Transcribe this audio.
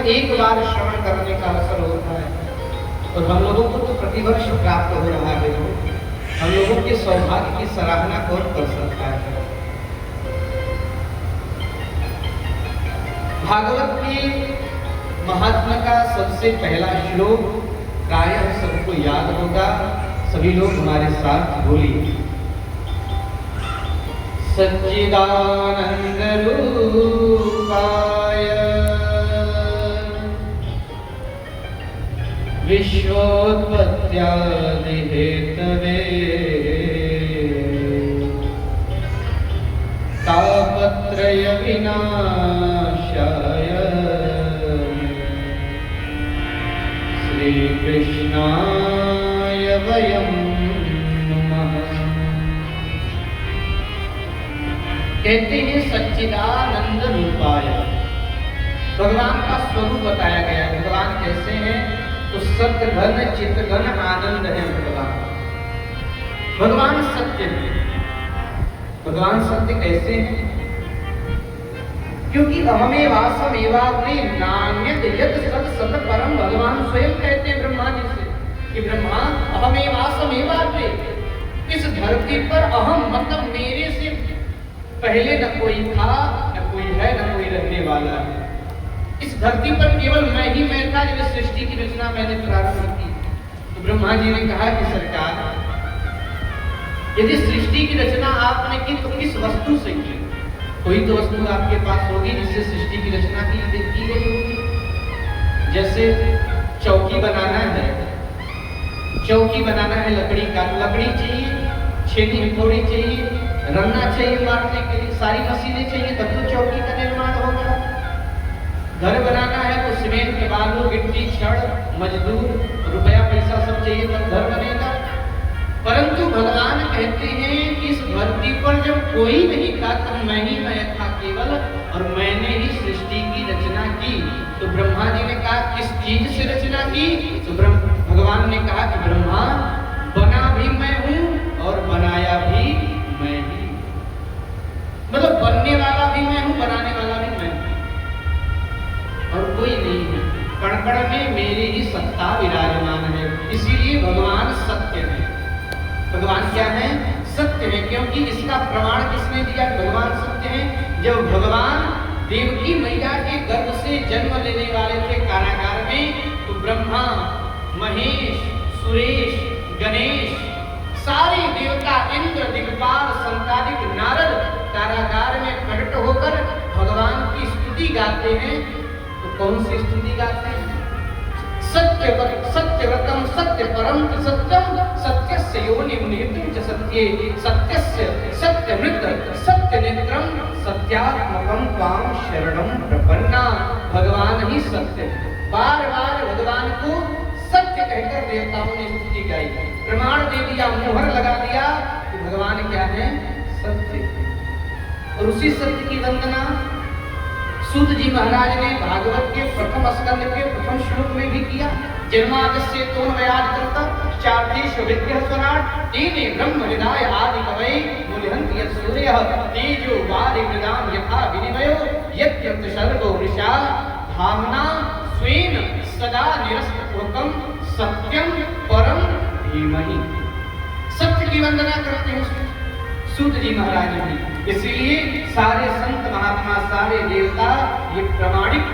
एक बार श्रवण करने का अवसर होता है और हम लोगों को तो प्रतिवर्ष प्राप्त हो रहा है। हम लोगों के सौभाग्य की सराहना कौन कर सकता है। भागवत के महात्मा का सबसे पहला श्लोक प्रायः सबको याद होगा, सभी लोग हमारे साथ बोलिए। सच्चिदानंद रूपाय विश्वोत्पत्त्यादि हेतवे तापत्रय विनाशाय श्री कृष्णाय वयं नमः। कहते हैं सच्चिदानंद रूपाय, भगवान का स्वरूप बताया गया है। भगवान कैसे हैं? तो सत्य घन चित्त घन आनंद है भगवान। भगवान सत्य है। भगवान सत्य कैसे हैं? क्योंकि अहमेवासमेवाग्रे नान्यत् यत् सत् सत परम, भगवान स्वयं कहते हैं ब्रह्मा जी से कि ब्रह्मा अहमेवासमेवाग्रे, इस धरती पर अहम मतलब मेरे से पहले न कोई था, न कोई है, न कोई रहने वाला है। इस धरती पर केवल मैं ही मैं था जब सृष्टि की रचना मैंने प्रारंभ की। तो ब्रह्मा जी ने कहा कि सरकार, यदि सृष्टि की रचना आपने की तो किस वस्तु से की? कोई तो वस्तु आपके पास होगी जिससे सृष्टि की रचना की गई होगी। जैसे चौकी बनाना है, चौकी बनाना है लकड़ी का, लकड़ी चाहिए, छेनी हथौड़ी चाहिए, रन्ना चाहिए मारने के लिए, सारी मशीनें चाहिए, तब तो चौकी का निर्माण होगा। घर बनाना है तो सीमेंट के बालू गिट्टी छड़ मजदूर रुपया पैसा सब चाहिए तब घर बनेगा। परंतु भगवान कहते हैं कि इस धरती पर जब कोई नहीं था तब मैं ही मैं था केवल, और मैंने ही सृष्टि की रचना की। तो ब्रह्मा जी ने कहा किस चीज से रचना की? तो भगवान ने कहा कि ब्रह्मा बना भी मैं हूं और बनाया भी मैं ही, मतलब बनने वाला भी मैं हूं, बनाने वाला भी मैं हूं, और कोई नहीं है। कण कण में मेरी ही सत्ता विराजमान है। इसीलिए भगवान सत्य है। भगवान क्या है? सत्य है। क्योंकि इसका प्रमाण किसने दिया? भगवान सत्य है। जब भगवान देवकी मैया के गर्भ से जन्म लेने वाले थे कारागार में, तो ब्रह्मा महेश सुरेश गणेश सारे देवता इंद्र दिग्पाल संतादिक नारद कारागार में प्रकट होकर भगवान की स्तुति गाते हैं। तो कौन सी स्तुति गाते हैं? सत्यव्रतम सत्य परम सत्यम सत्यस्य योनिं निहितं च सत्ये सत्यस्य सत्यमृत सत्यनेत्रम सत्यात्मकं त्वां शरणं प्रपन्ना। भगवान ही सत्य। बार बार भगवान को सत्य कहकर देवताओं ने स्तुति गाई, प्रमाण दे दिया, मुहर लगा दिया कि भगवान क्या है? सत्य। और उसी सत्य की वंदना सूत जी महाराज ने भागवत के प्रथम स्कंद के प्रथम श्लोक में भी किया। जन्मादस्य तोन्मयाद कृतं चार्तेष विद्यः स्वराट् तेने ब्रह्म हृदय आदि कवये मूलहन्ति यत् सूर्यः तेजो वारिमृदां यथा विनिमयो यद्यन्त सर्वो वृषा धाम्ना स्वेन सदा निरस्तकुहकं सत्यं परं धीमहि। सत्य की वंदना करते हैं सूत जी महाराज भी। इसीलिए सारे संत महात्मा सारे देवता ये प्रमाणिक